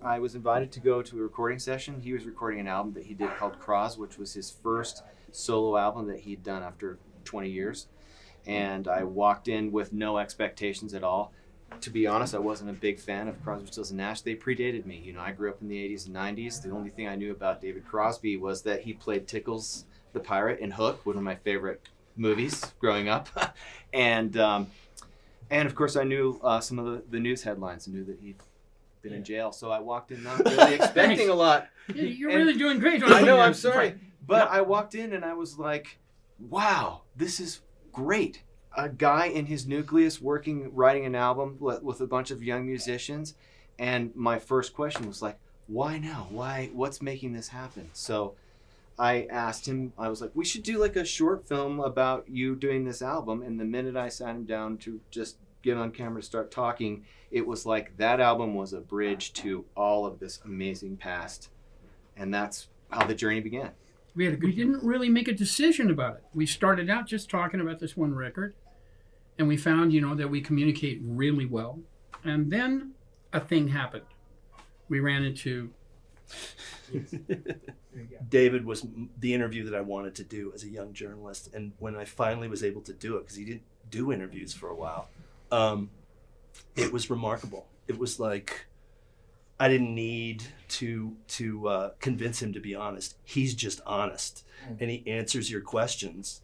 I was invited to go to a recording session. He was recording an album that he did called Crosby, which was his first solo album that he'd done after 20 years. And I walked in with no expectations at all. To be honest, I wasn't a big fan of Crosby, Stills and Nash. They predated me. You know, I grew up in the 80s and 90s. The only thing I knew about David Crosby was that he played Tickles the Pirate in Hook, one of my favorite movies growing up. And of course, I knew some of the news headlines. I knew that he'd been in jail. So I walked in not really expecting a lot. You're really doing great. I know, I'm sorry. But I walked in and I was like, wow, this is great. A guy in his nucleus writing an album with a bunch of young musicians. And my first question was like, why now? What's making this happen? So I asked him, I was like, we should do like a short film about you doing this album. And the minute I sat him down to just get on camera, start talking, it was like that album was a bridge to all of this amazing past. And that's how the journey began. We didn't really make a decision about it. We started out just talking about this one record, and we found, that we communicate really well. And then a thing happened. We ran into... David was the interview that I wanted to do as a young journalist. And when I finally was able to do it, because he didn't do interviews for a while, it was remarkable. It was like... I didn't need to convince him to be honest. He's just honest, and he answers your questions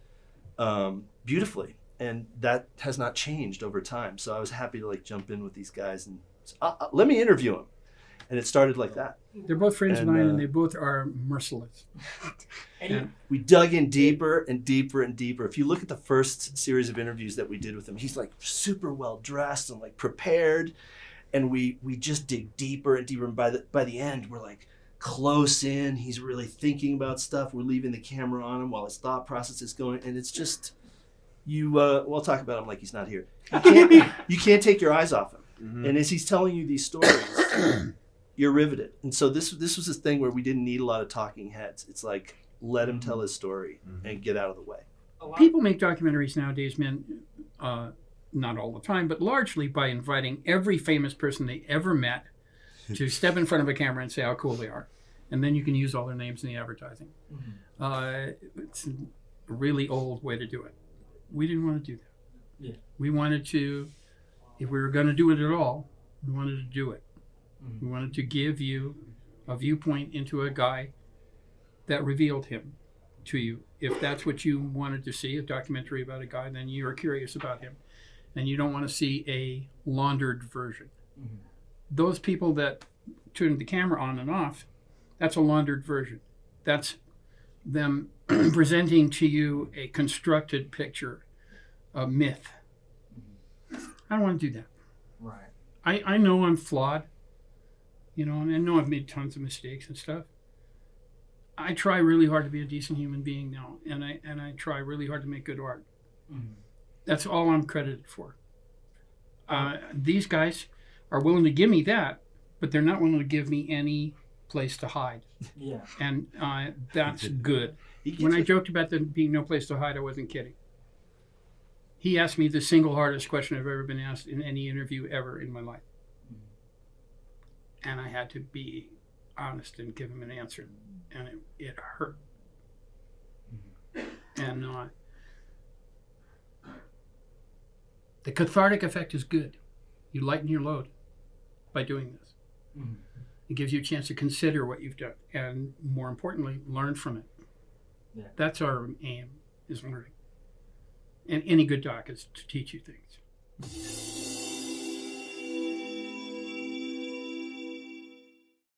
beautifully, and that has not changed over time. So I was happy to jump in with these guys and let me interview him, and it started like that. They're both friends of mine, and they both are merciless. And we dug in deeper and deeper and deeper. If you look at the first series of interviews that we did with him, he's super well dressed and prepared. And we just dig deeper and deeper. And by the end, we're close in. He's really thinking about stuff. We're leaving the camera on him while his thought process is going. And it's just, we'll talk about him like he's not here. You can't take your eyes off him. Mm-hmm. And as he's telling you these stories, you're riveted. And so this was this thing where we didn't need a lot of talking heads. It's let him tell his story and get out of the way. People make documentaries nowadays, man. Not all the time, but largely by inviting every famous person they ever met to step in front of a camera and say how cool they are. And then you can use all their names in the advertising. Mm-hmm. It's a really old way to do it. We didn't want to do that. Yeah. We wanted to, if we were going to do it at all, we wanted to do it. Mm-hmm. We wanted to give you a viewpoint into a guy that revealed him to you. If that's what you wanted to see, a documentary about a guy, then you're curious about him. And you don't want to see a laundered version. Mm-hmm. Those people that turn the camera on and off, that's a laundered version. That's them presenting to you a constructed picture, a myth. Mm-hmm. I don't want to do that. Right. I know I'm flawed, and I know I've made tons of mistakes and stuff. I try really hard to be a decent human being now, and I try really hard to make good art. Mm-hmm. That's all I'm credited for. These guys are willing to give me that, but they're not willing to give me any place to hide. Yeah. And that's good. When I joked about there being no place to hide, I wasn't kidding. He asked me the single hardest question I've ever been asked in any interview ever in my life. And I had to be honest and give him an answer. And it hurt. And the cathartic effect is good. You lighten your load by doing this. Mm-hmm. It gives you a chance to consider what you've done and, more importantly, learn from it. Yeah. That's our aim, is learning. And any good doc is to teach you things.